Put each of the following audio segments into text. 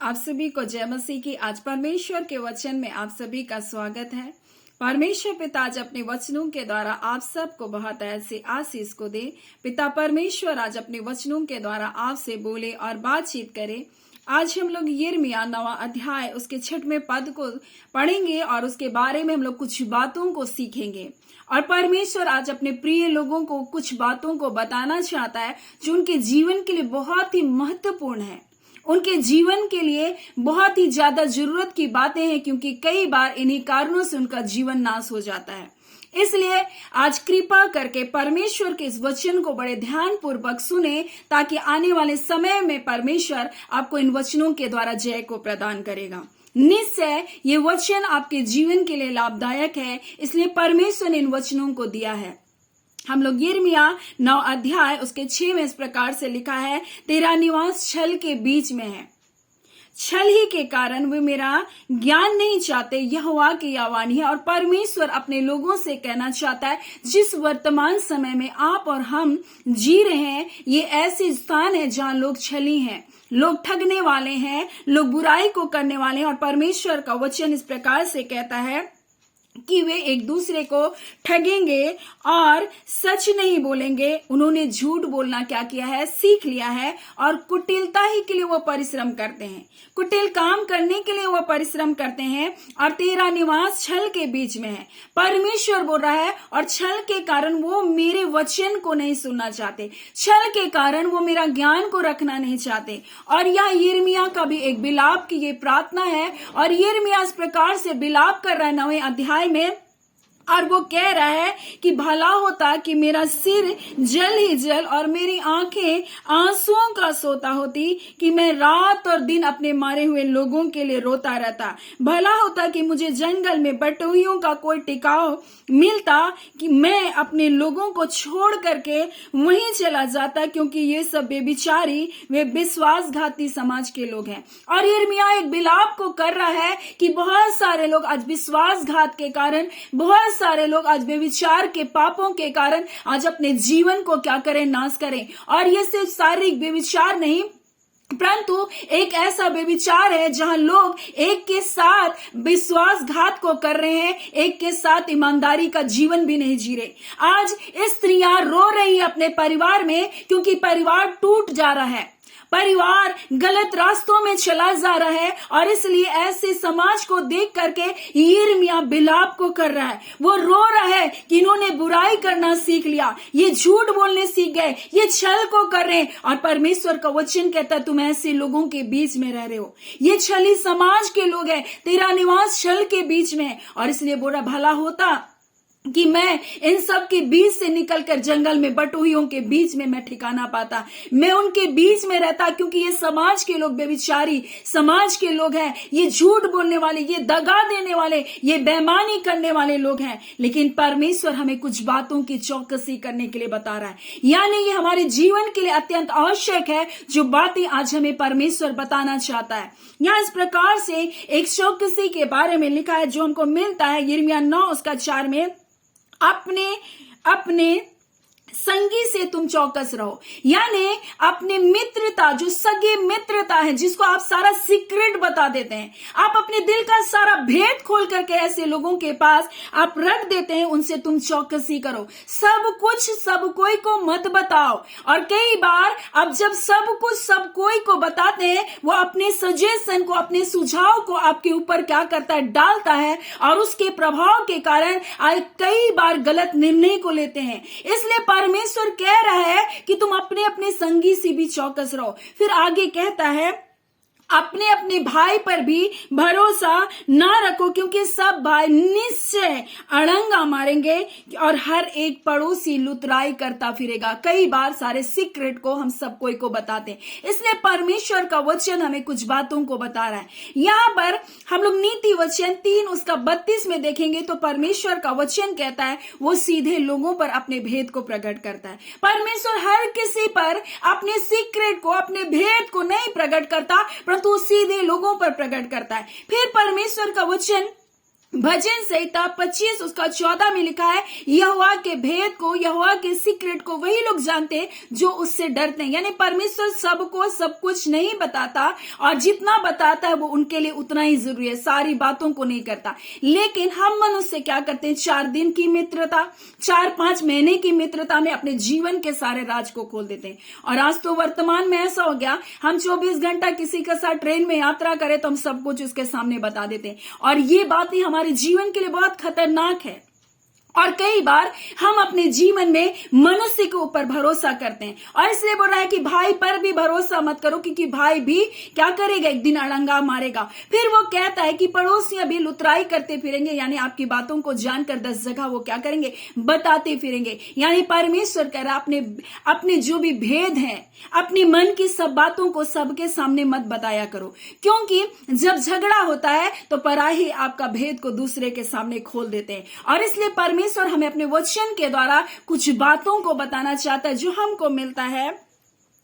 आप सभी को जय मसीह की। आज परमेश्वर के वचन में आप सभी का स्वागत है। परमेश्वर पिता आज अपने वचनों के द्वारा आप सबको बहुत ऐसे आशीष को दे। पिता परमेश्वर आज अपने वचनों के द्वारा आपसे बोले और बातचीत करे। आज हम लोग यिर्मयाह 9वां अध्याय उसके 6वें पद को पढ़ेंगे और उसके बारे में हम लोग कुछ बातों को सीखेंगे। और परमेश्वर आज अपने प्रिय लोगों को कुछ बातों को बताना चाहता है जो उनके जीवन के लिए बहुत ही महत्वपूर्ण है, उनके जीवन के लिए बहुत ही ज्यादा जरूरत की बातें हैं, क्योंकि कई बार इन्हीं कारणों से उनका जीवन नाश हो जाता है। इसलिए आज कृपा करके परमेश्वर के इस वचन को बड़े ध्यान पूर्वक सुने, ताकि आने वाले समय में परमेश्वर आपको इन वचनों के द्वारा जय को प्रदान करेगा। निश्चय ये वचन आपके जीवन के लिए लाभदायक है, इसलिए परमेश्वर ने इन वचनों को दिया है। हम लोग यिर्मयाह 9 अध्याय उसके 6 में इस प्रकार से लिखा है, तेरा निवास छल के बीच में है, छल ही के कारण वे मेरा ज्ञान नहीं चाहते। यहोवा की यह वाणी है। और परमेश्वर अपने लोगों से कहना चाहता है, जिस वर्तमान समय में आप और हम जी रहे हैं, ये ऐसे स्थान है जहां लोग छली हैं, लोग ठगने वाले हैं, लोग बुराई को करने वाले हैं। और परमेश्वर का वचन इस प्रकार से कहता है कि वे एक दूसरे को ठगेंगे और सच नहीं बोलेंगे। उन्होंने झूठ बोलना क्या किया है, सीख लिया है, और कुटिलता ही के लिए वो परिश्रम करते हैं, कुटिल काम करने के लिए वो परिश्रम करते हैं। और तेरा निवास छल के बीच में है, परमेश्वर बोल रहा है। और छल के कारण वो मेरे वचन को नहीं सुनना चाहते, छल के कारण वो मेरा ज्ञान को रखना नहीं चाहते। और यह यिर्मयाह का भी एक बिलाप की ये प्रार्थना है। और यिर्मयाह इस प्रकार से बिलाप कर रहा है 9वें अध्याय में, और वो कह रहा है कि भला होता कि मेरा सिर जल ही जल और मेरी आंखें आंसुओं का सोता होती, कि मैं रात और दिन अपने मारे हुए लोगों के लिए रोता रहता। भला होता कि मुझे जंगल में बटोहियों का कोई टिकाव मिलता, कि मैं अपने लोगों को छोड़ करके वहीं चला जाता, क्योंकि ये सब बेबिचारी, वे विश्वासघाती समाज के लोग हैं। और यिर्मयाह एक बिलाप को कर रहा है कि बहुत सारे लोग आज विश्वासघात के कारण, बहुत सारे लोग आज बेविचार के पापों के कारण आज अपने जीवन को क्या करें, नाश करें। और ये सिर्फ शारीरिक बेविचार नहीं, परंतु एक ऐसा बेविचार है जहां लोग एक के साथ विश्वासघात को कर रहे हैं, एक के साथ ईमानदारी का जीवन भी नहीं जी रहे। आज स्त्रियां रो रही है अपने परिवार में, क्योंकि परिवार टूट जा रहा है, परिवार गलत रास्तों में चला जा रहा है। और इसलिए ऐसे समाज को देख करके यिर्मयाह बिलाप को कर रहा है। वो रो रहा है कि इन्होंने बुराई करना सीख लिया, ये झूठ बोलने सीख गए, ये छल को कर रहे हैं। और परमेश्वर का वचन कहता है, तुम ऐसे लोगों के बीच में रह रहे हो, ये छली समाज के लोग हैं, तेरा निवास छल के बीच में है। और इसलिए बोला, भला होता कि मैं इन सब के बीच से निकलकर जंगल में बटोहियों के बीच में मैं ठिकाना पाता, मैं उनके बीच में रहता, क्योंकि ये समाज के लोग बेविचारी समाज के लोग हैं, ये झूठ बोलने वाले, ये दगा देने वाले, ये बेईमानी करने वाले लोग हैं। लेकिन परमेश्वर हमें कुछ बातों की चौकसी करने के लिए बता रहा है, यानी ये हमारे जीवन के लिए अत्यंत आवश्यक है, जो बातें आज हमें परमेश्वर बताना चाहता है। यहाँ इस प्रकार से एक चौकसी के बारे में लिखा है जो हमको मिलता है यिर्मयाह 9 उसका 4 में, अपने संगी से तुम चौकस रहो। यानी अपने मित्रता, जो सगे मित्रता है, जिसको आप सारा सीक्रेट बता देते हैं, आप अपने दिल का सारा भेद खोल करके ऐसे लोगों के पास आप रख देते हैं, उनसे तुम चौकसी करो। सब कुछ सब कोई को मत बताओ। और कई बार अब जब सब कुछ सब कोई को बताते हैं, वो अपने सजेशन को, अपने सुझाव को आपके ऊपर क्या करता है, डालता है, और उसके प्रभाव के कारण कई बार गलत निर्णय को लेते हैं। इसलिए परमेश्वर कह रहा है कि तुम अपने अपने संगी से भी चौकस रहो। फिर आगे कहता है, अपने अपने भाई पर भी भरोसा ना रखो, क्योंकि सब भाई निश्चय अड़ंगा मारेंगे और हर एक पड़ोसी लुतराई करता फिरेगा। कई बार सारे सीक्रेट को हम सब कोई को बताते हैं। इसलिए परमेश्वर का वचन हमें कुछ बातों को बता रहा है। यहाँ पर हम लोग नीति वचन 3 उसका 32 में देखेंगे तो परमेश्वर का वचन कहता है, वो सीधे लोगों पर अपने भेद को प्रकट करता है। परमेश्वर हर किसी पर अपने सीक्रेट को, अपने भेद को नहीं प्रकट करता, तो सीधे लोगों पर प्रकट करता है। फिर परमेश्वर का वचन भजन संहिता 25 उसका 14 में लिखा है, यहोवा के भेद को, यहोवा के सीक्रेट को वही लोग जानते हैं जो उससे डरते हैं। यानी परमेश्वर सबको सब कुछ नहीं बताता, और जितना बताता है वो उनके लिए उतना ही जरूरी है, सारी बातों को नहीं करता। लेकिन हम मनुष्य क्या करते हैं, 4 दिन की मित्रता, 4-5 महीने की मित्रता में अपने जीवन के सारे राज को खोल देते हैं। और आज तो वर्तमान में ऐसा हो गया, हम 24 घंटा किसी के साथ ट्रेन में यात्रा करें तो हम सब कुछ उसके सामने बता देते हैं, और ये बातें हमारे जीवन के लिए बहुत खतरनाक है। और कई बार हम अपने जीवन में मनुष्य के ऊपर भरोसा करते हैं, और इसलिए बोल रहा है कि भाई पर भी भरोसा मत करो, क्योंकि भाई भी क्या करेगा, एक दिन अड़ंगा मारेगा। फिर वो कहता है कि पड़ोसियां भी लुतराई करते फिरेंगे, यानी आपकी बातों को जानकर 10 जगह वो क्या करेंगे, बताते फिरेंगे। यानी परमेश्वर कह रहा अपने जो भी भेद हैं, अपनी मन की सब बातों को सबके सामने मत बताया करो, क्योंकि जब झगड़ा होता है तो पराही आपका भेद को दूसरे के सामने खोल देते हैं। और इसलिए परमेश्वर हमें अपने वचन के द्वारा कुछ बातों को बताना चाहता है, जो हमको मिलता है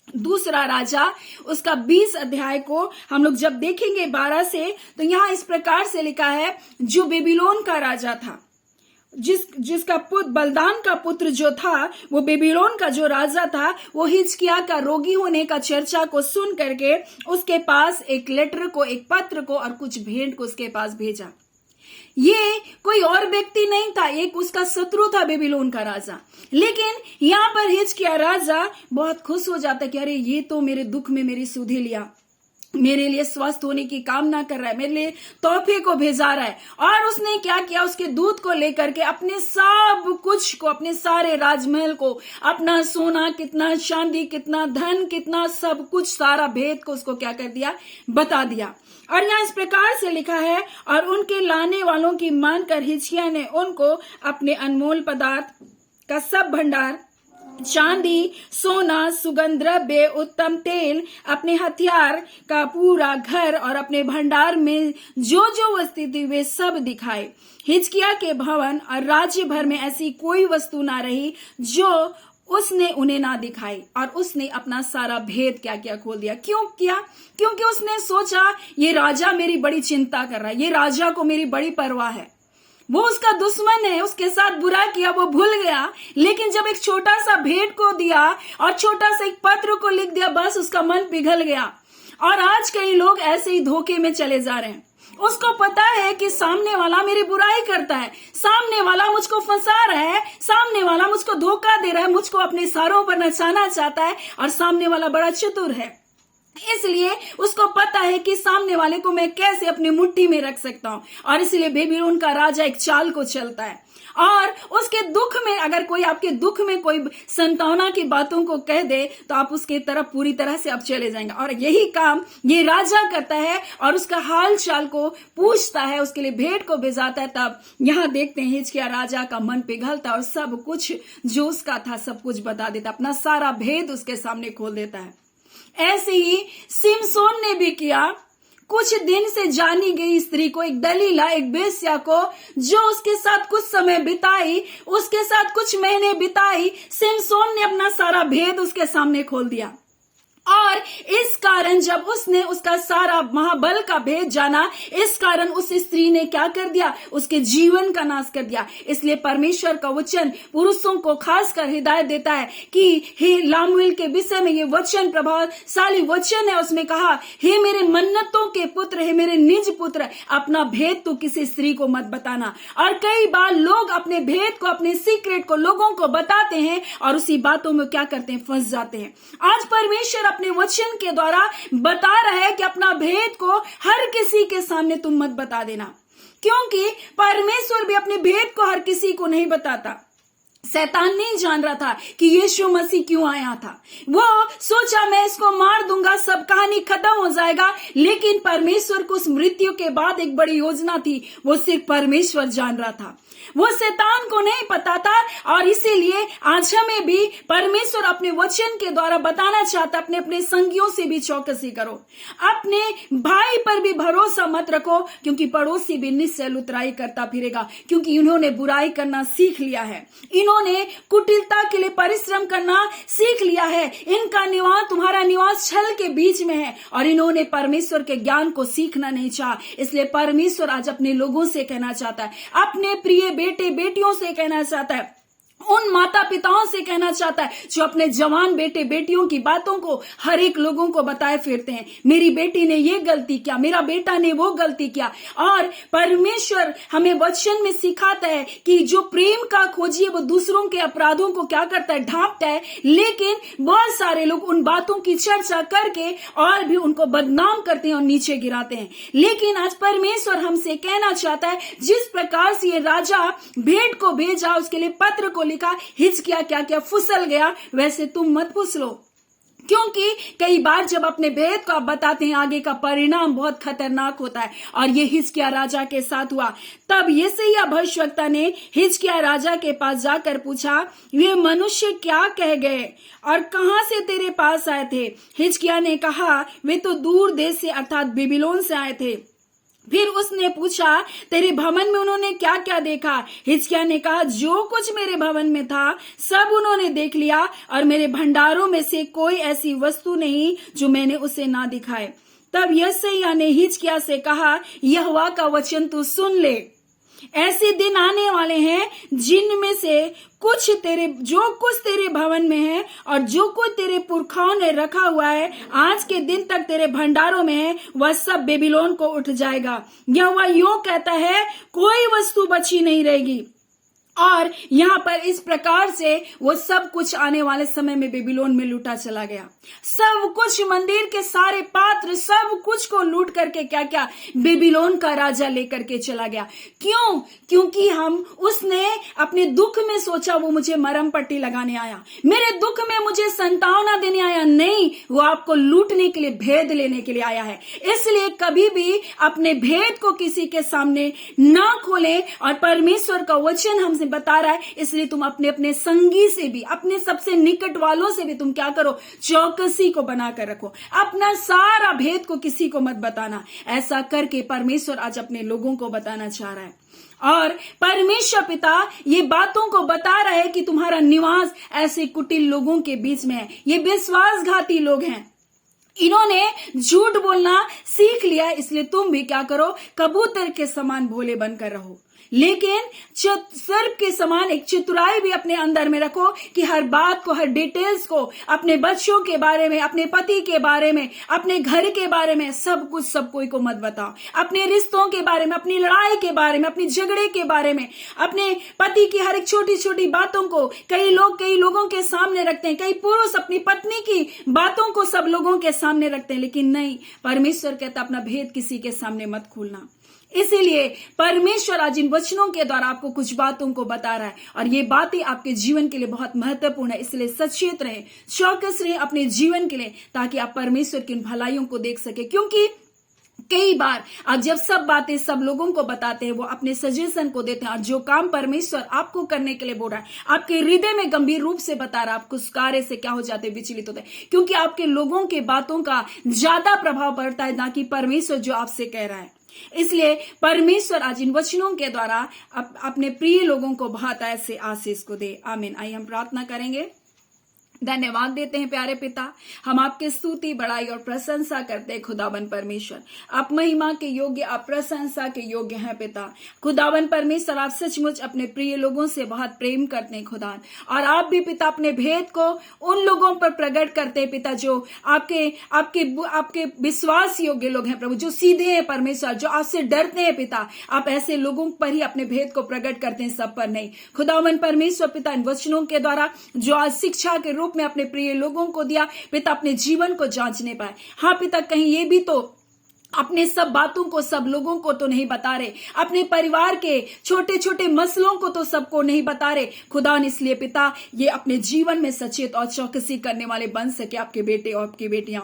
दूसरा राजा उसका 20 अध्याय को हम लोग जब देखेंगे 12 से, तो यहां इस प्रकार से लिखा है, जो बेबीलोन का राजा था, जिसका पुत्र बलदान का पुत्र जो था, वो बेबीलोन का जो राजा था, वो हिजकिय्याह का रोगी होने का चर्चा को सुन करके उसके पास एक लेटर को, एक पत्र को और कुछ भेंट को उसके पास भेजा। ये कोई और व्यक्ति नहीं था, एक उसका शत्रु था बेबीलोन का राजा। लेकिन यहाँ पर हिजकिय्याह राजा बहुत खुश हो जाता कि अरे ये तो मेरे दुख में मेरी सुधि लिया, मेरे लिए स्वस्थ होने की कामना कर रहा है, मेरे लिए तोहफे को भेजा रहा है। और उसने क्या किया, उसके दूत को लेकर के अपने सब कुछ को, अपने सारे राजमहल को, अपना सोना कितना, चांदी कितना, धन कितना, सब कुछ, सारा भेद को उसको क्या कर दिया, बता दिया। और यहाँ इस प्रकार से लिखा है, और उनके लाने वालों की मानकर हिजकिय्याह ने उनको अपने अनमोल पदार्थ का सब भंडार, चांदी, सोना, सुगंध द्रव्य, उत्तम तेल, अपने हथियार का पूरा घर और अपने भंडार में जो जो वस्तु थी वे सब दिखाए। हिजकिय्याह के भवन और राज्य भर में ऐसी कोई वस्तु ना रही जो उसने उन्हें ना दिखाई, और उसने अपना सारा भेद क्या क्या खोल दिया। क्यों किया? क्योंकि उसने सोचा ये राजा मेरी बड़ी चिंता कर रहा है, ये राजा को मेरी बड़ी परवाह है, वो उसका दुश्मन है, उसके साथ बुरा किया वो भूल गया। लेकिन जब एक छोटा सा भेंट को दिया और छोटा सा एक पत्र को लिख दिया, बस उसका मन पिघल गया। और आज कई लोग ऐसे ही धोखे में चले जा रहे हैं। उसको पता है कि सामने वाला मेरी बुराई करता है, सामने वाला मुझको फंसा रहा है, सामने वाला मुझको धोखा दे रहा है, मुझको अपने सारों पर नचाना चाहता है, और सामने वाला बड़ा चतुर है। इसलिए उसको पता है कि सामने वाले को मैं कैसे अपनी मुट्ठी में रख सकता हूं, और इसलिए बेबीलोन का राजा एक चाल को चलता है। और उसके दुख में, अगर कोई आपके दुख में कोई संतावना की बातों को कह दे तो आप उसके तरफ पूरी तरह से अब चले जाएंगे। और यही काम ये राजा करता है, और उसका हाल चाल को पूछता है, उसके लिए भेंट को भेजाता है। तब यहां देखते हैं हिजकिय्याह राजा का मन पिघलता है और सब कुछ जो उसका था सब कुछ बता देता, अपना सारा भेद उसके सामने खोल देता है। ऐसे ही सिमसोन ने भी किया। कुछ दिन से जानी गई स्त्री को, एक दलीला, एक बेस्या को, जो उसके साथ कुछ समय बिताई, उसके साथ कुछ महीने बिताई, सिमसोन ने अपना सारा भेद उसके सामने खोल दिया। और इस कारण जब उसने उसका सारा महाबल का भेद जाना, इस कारण उस स्त्री ने क्या कर दिया, उसके जीवन का नाश कर दिया। इसलिए परमेश्वर का वचन पुरुषों को खासकर हिदायत देता है कि हे लामुएल के विषय में ये वचन प्रभावशाली वचन है। उसमें कहा, हे मेरे मन्नतों के पुत्र, हे मेरे निज पुत्र, अपना भेद तो किसी स्त्री को मत बताना। और कई बार लोग अपने भेद को, अपने सीक्रेट को लोगों को बताते हैं, और उसी बातों में क्या करते हैं, फंस जाते हैं। आज परमेश्वर अपने वचन के द्वारा बता रहा है कि अपना भेद को हर किसी के सामने तुम मत बता देना, क्योंकि परमेश्वर भी अपने भेद को हर किसी को नहीं बताता। शैतान नहीं जान रहा था कि यीशु मसीह क्यों आया था। वो सोचा मैं इसको मार दूंगा, सब कहानी खत्म हो जाएगा। लेकिन परमेश्वर को उस मृत्यु के बाद एक बड़ी योजना थी, वो सिर्फ परमेश्वर जान रहा था, वो शैतान को नहीं पता था। और इसीलिए आज हमें भी परमेश्वर अपने वचन के द्वारा बताना चाहता, अपने अपने संगियों से भी चौकसी करो, अपने भाई पर भी भरोसा मत रखो, क्योंकि पड़ोसी भी निश्चय लुतराई करता फिरेगा, क्योंकि इन्होंने बुराई करना सीख लिया है, इन्होंने इन्होंने कुटिलता के लिए परिश्रम करना सीख लिया है। इनका निवास, तुम्हारा निवास छल के बीच में है और इन्होंने परमेश्वर के ज्ञान को सीखना नहीं चाहा। इसलिए परमेश्वर आज अपने लोगों से कहना चाहता है, अपने प्रिय बेटे बेटियों से कहना चाहता है, उन माता पिताओं से कहना चाहता है जो अपने जवान बेटे बेटियों की बातों को हर एक लोगों को बताए फिरते हैं। मेरी बेटी ने ये गलती किया, मेरा बेटा ने वो गलती किया। और परमेश्वर हमें वचन में सिखाता है कि जो प्रेम का खोजी है वो दूसरों के अपराधों को क्या करता है, ढांपता है। लेकिन बहुत सारे लोग उन बातों की चर्चा करके और भी उनको बदनाम करते हैं और नीचे गिराते हैं। लेकिन आज परमेश्वर हमसे कहना चाहता है, जिस प्रकार से ये राजा भेंट को भेजा, उसके लिए पत्र को लिखा, हिजकिय्याह क्या क्या फुसल गया, वैसे तुम मत फुसलो। क्योंकि कई बार जब अपने भेद को आप बताते हैं, आगे का परिणाम बहुत खतरनाक होता है। और ये हिजकिय्याह राजा के साथ हुआ। तब यशायाह भविष्यवक्ता ने हिजकिय्याह राजा के पास जाकर पूछा, ये मनुष्य क्या कह गए और कहां से तेरे पास आए थे? हिजकिय्याह ने कहा, वे तो दूर देश से अर्थात बेबीलोन से आए थे। फिर उसने पूछा, तेरे भवन में उन्होंने क्या क्या देखा? हिजकिय्याह ने कहा, जो कुछ मेरे भवन में था सब उन्होंने देख लिया और मेरे भंडारों में से कोई ऐसी वस्तु नहीं जो मैंने उसे ना दिखाए। तब यशायाह ने हिजकिय्याह से कहा, यहोवा का वचन तू सुन ले। ऐसे दिन आने वाले हैं जिनमें से जो कुछ तेरे भवन में है और जो कुछ तेरे पुरखाओं ने रखा हुआ है आज के दिन तक तेरे भंडारों में है, वह सब बेबीलोन को उठ जाएगा। यहोवा यूं कहता है, कोई वस्तु बची नहीं रहेगी। और यहाँ पर इस प्रकार से वो सब कुछ आने वाले समय में बेबीलोन में लूटा चला गया। सब कुछ, मंदिर के सारे पात्र, सब कुछ को लूट करके क्या क्या बेबीलोन का राजा लेकर के चला गया। क्यों? क्योंकि उसने अपने दुख में सोचा वो मुझे मरहम पट्टी लगाने आया, मेरे दुख में मुझे संतावना देने आया। नहीं, वो आपको लूटने के लिए, भेद लेने के लिए आया है। इसलिए कभी भी अपने भेद को किसी के सामने ना खोलें। और परमेश्वर का वचन हमसे बता रहा है, इसलिए तुम अपने अपने संगी से भी, अपने सबसे निकट वालों से भी तुम क्या करो, चौकसी को बनाकर रखो। अपना सारा भेद को किसी को मत बताना। ऐसा करके परमेश्वर आज अपने लोगों को बताना चाह रहा है। और परमेश्वर पिता ये बातों को बता रहा है कि तुम्हारा निवास ऐसे कुटिल लोगों के बीच में है। ये विश्वासघाती लोग हैं, इन्होंने झूठ बोलना सीख लिया। इसलिए तुम भी क्या करो, कबूतर के समान भोले बनकर रहो, लेकिन सर्प के समान एक चतुराई भी अपने अंदर में रखो कि हर बात को, हर डिटेल्स को, अपने बच्चों के बारे में, अपने पति के बारे में, अपने घर के बारे में, सब कुछ सब कोई को मत बताओ। अपने रिश्तों के बारे में, अपनी लड़ाई के बारे में, अपनी झगड़े के बारे में, अपने पति की हर एक छोटी छोटी बातों को कई लोगों के सामने रखते हैं। कई पुरुष अपनी पत्नी की बातों को सब लोगों के सामने रखते हैं। लेकिन नहीं, परमेश्वर कहता अपना भेद किसी के सामने मत खोलना। इसीलिए परमेश्वर आज इन वचनों के द्वारा आपको कुछ बातों को बता रहा है और ये बातें आपके जीवन के लिए बहुत महत्वपूर्ण है। इसलिए सचेत रहें, चौकस रहें अपने जीवन के लिए, ताकि आप परमेश्वर की इन भलाइयों को देख सके। क्योंकि कई बार आप जब सब बातें सब लोगों को बताते हैं, वो अपने सजेशन को देते हैं, और जो काम परमेश्वर आपको करने के लिए बोल रहा है, आपके हृदय में गंभीर रूप से बता रहा है, आप उस कार्य से क्या हो जाते हैं, विचलित होते हैं। क्योंकि आपके लोगों के बातों का ज्यादा प्रभाव पड़ता है, ना कि परमेश्वर जो आपसे कह रहा है। इसलिए परमेश्वर आज इन वचनों के द्वारा अपने प्रिय लोगों को बहुत ऐसे आशीष को दे। आमीन। आइए हम प्रार्थना करेंगे। धन्यवाद देते हैं प्यारे पिता, हम आपके स्तुति, बड़ाई और प्रशंसा करते हैं खुदावन परमेश्वर। आप महिमा के योग्य, आप प्रशंसा के योग्य हैं पिता। खुदावन परमेश्वर, आप सचमुच अपने प्रिय लोगों से बहुत प्रेम करते हैं खुदा, और आप भी पिता अपने भेद को उन लोगों पर प्रकट करते हैं पिता जो आपके विश्वास योग्य लोग हैं प्रभु, जो सीधे हैं परमेश्वर, जो आपसे डरते हैं पिता। आप ऐसे लोगों पर ही अपने भेद को प्रकट करते हैं, सब पर नहीं। खुदावन परमेश्वर पिता, इन वचनों के द्वारा जो आज शिक्षा के रूप में अपने प्रिय लोगों को दिया पिता, अपने जीवन को जांचने पाए। हाँ पिता, कहीं ये भी तो अपने सब बातों को सब लोगों को तो नहीं बता रहे, अपने परिवार के छोटे छोटे मसलों को तो सबको नहीं बता रहे खुदा। इसलिए पिता, ये अपने जीवन में सचेत और चौकसी करने वाले बन सके आपके बेटे और आपकी बेटियां।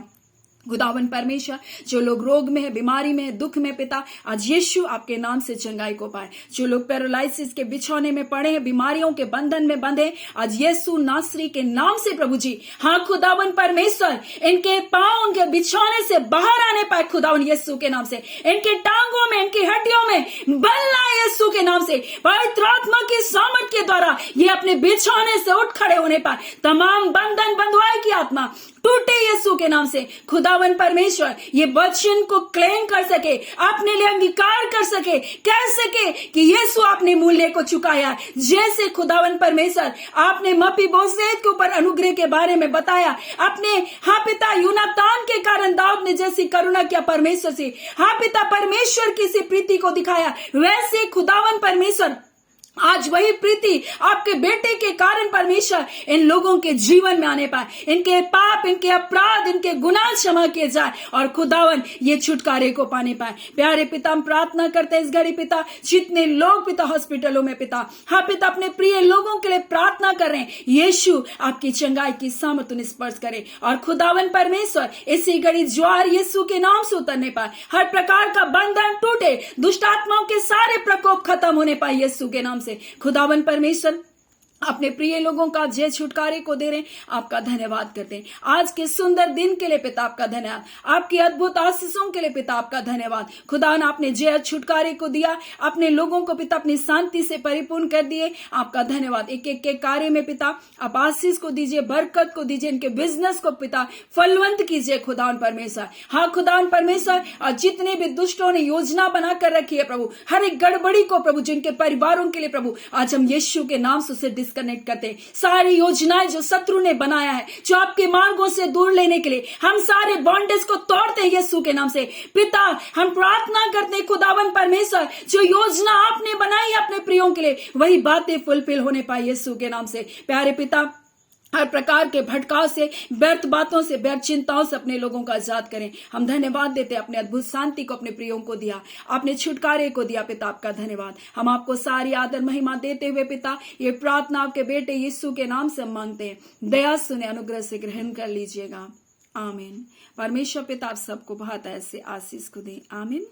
खुदावन परमेश्वर, जो लोग रोग में है, बीमारी में है, दुख में पिता, आज यीशु आपके नाम से चंगाई को पाए। जो लोग पैरालिसिस के बिछौने में पड़े हैं, बीमारियों के बंधन में बंधे, आज यीशु नासरी के नाम से प्रभु जी, हाँ खुदावन परमेश्वर, इनके पांव उनके बिछौने से बाहर आने पाए खुदावन यीशु के नाम से, इनके टांगों में, इनकी हड्डियों में बल लाए यीशु के नाम से, पवित्र आत्मा की सामर्थ के द्वारा ये अपने बिछौने से उठ खड़े होने पाए। तमाम बंधन बंधुआई की आत्मा टूटे यीशु के नाम से। खुदावन परमेश्वर, ये वचन को क्लेम कर सके, अपने लिए अंगीकार कर सके, कह सके कि यीशु आपने मूल्य को चुकाया। जैसे खुदावन परमेश्वर आपने मपीबोशेत के ऊपर अनुग्रह के बारे में बताया, अपने हाँ पिता यूनातान के कारण दाऊद ने जैसी करुणा किया परमेश्वर से, हाँ पिता परमेश्वर की सी प्रीति को दिखाया, वैसे खुदावन परमेश्वर आज वही प्रीति आपके बेटे के कारण परमेश्वर इन लोगों के जीवन में आने पाए, इनके पाप, इनके अपराध, इनके गुनाह क्षमा किए जाए और खुदावन ये छुटकारे को पाने पाए। प्यारे पिता, हम प्रार्थना करते हैं इस घड़ी पिता, जितने लोग पिता हॉस्पिटलों में पिता, हाँ पिता अपने प्रिय लोगों के लिए प्रार्थना कर रहे हैं, यीशु आपकी चंगाई की सामर्थ स्पर्श करे और खुदावन परमेश्वर इसी घड़ी ज्वार यीशु के नाम से उतरने पाए, हर प्रकार का बंधन टूटे, दुष्ट आत्माओं के सारे प्रकोप खत्म होने पाए यीशु के नाम से। खुदावन परमेश्वर अपने प्रिय लोगों का जय छुटकारे को दे रहे हैं, आपका धन्यवाद करते हैं। आज के सुंदर दिन के लिए पिता आपका धन्यवाद, आपकी अद्भुत आशीषों के लिए पिता आपका धन्यवाद। खुदा ने आपने जय छुटकारे को दिया, अपने लोगों को पिता अपनी शांति से परिपूर्ण कर दिए, आपका धन्यवाद। एक एक के कार्य में पिता आप आशीष को दीजिए, बरकत को दीजिए, इनके बिजनेस को पिता फलवंत कीजिए खुदावन परमेश्वर। हाँ खुदावन परमेश्वर, और जितने भी दुष्टों ने योजना बना कर रखी है प्रभु, हर एक गड़बड़ी को प्रभु, जिनके परिवारों के लिए प्रभु, आज हम यीशु के नाम से उसे कनेक्ट करते हैं। सारी योजनाएं जो शत्रु ने बनाया है, जो आपके मार्गों से दूर लेने के लिए, हम सारे बॉन्डेज को तोड़ते हैं यीशु के नाम से। पिता हम प्रार्थना करते हैं खुदावन परमेश्वर, जो योजना आपने बनाई है अपने प्रियों के लिए, वही बातें फुलफिल होने पाए यीशु के नाम से। प्यारे पिता, हर प्रकार के भटकाव से, व्यर्थ बातों से, व्यर्थ चिंताओं से अपने लोगों का आजाद करें। हम धन्यवाद देते हैं, अपने अद्भुत शांति को अपने प्रियों को दिया, आपने छुटकारे को दिया पिता, आपका धन्यवाद। हम आपको सारी आदर महिमा देते हुए पिता, ये प्रार्थना आपके बेटे यीशु के नाम से मांगते हैं, दया सुने, अनुग्रह से ग्रहण कर लीजिएगा, आमीन। परमेश्वर पिता आप सबको बहुत ऐसे आशीष को दे, आमीन।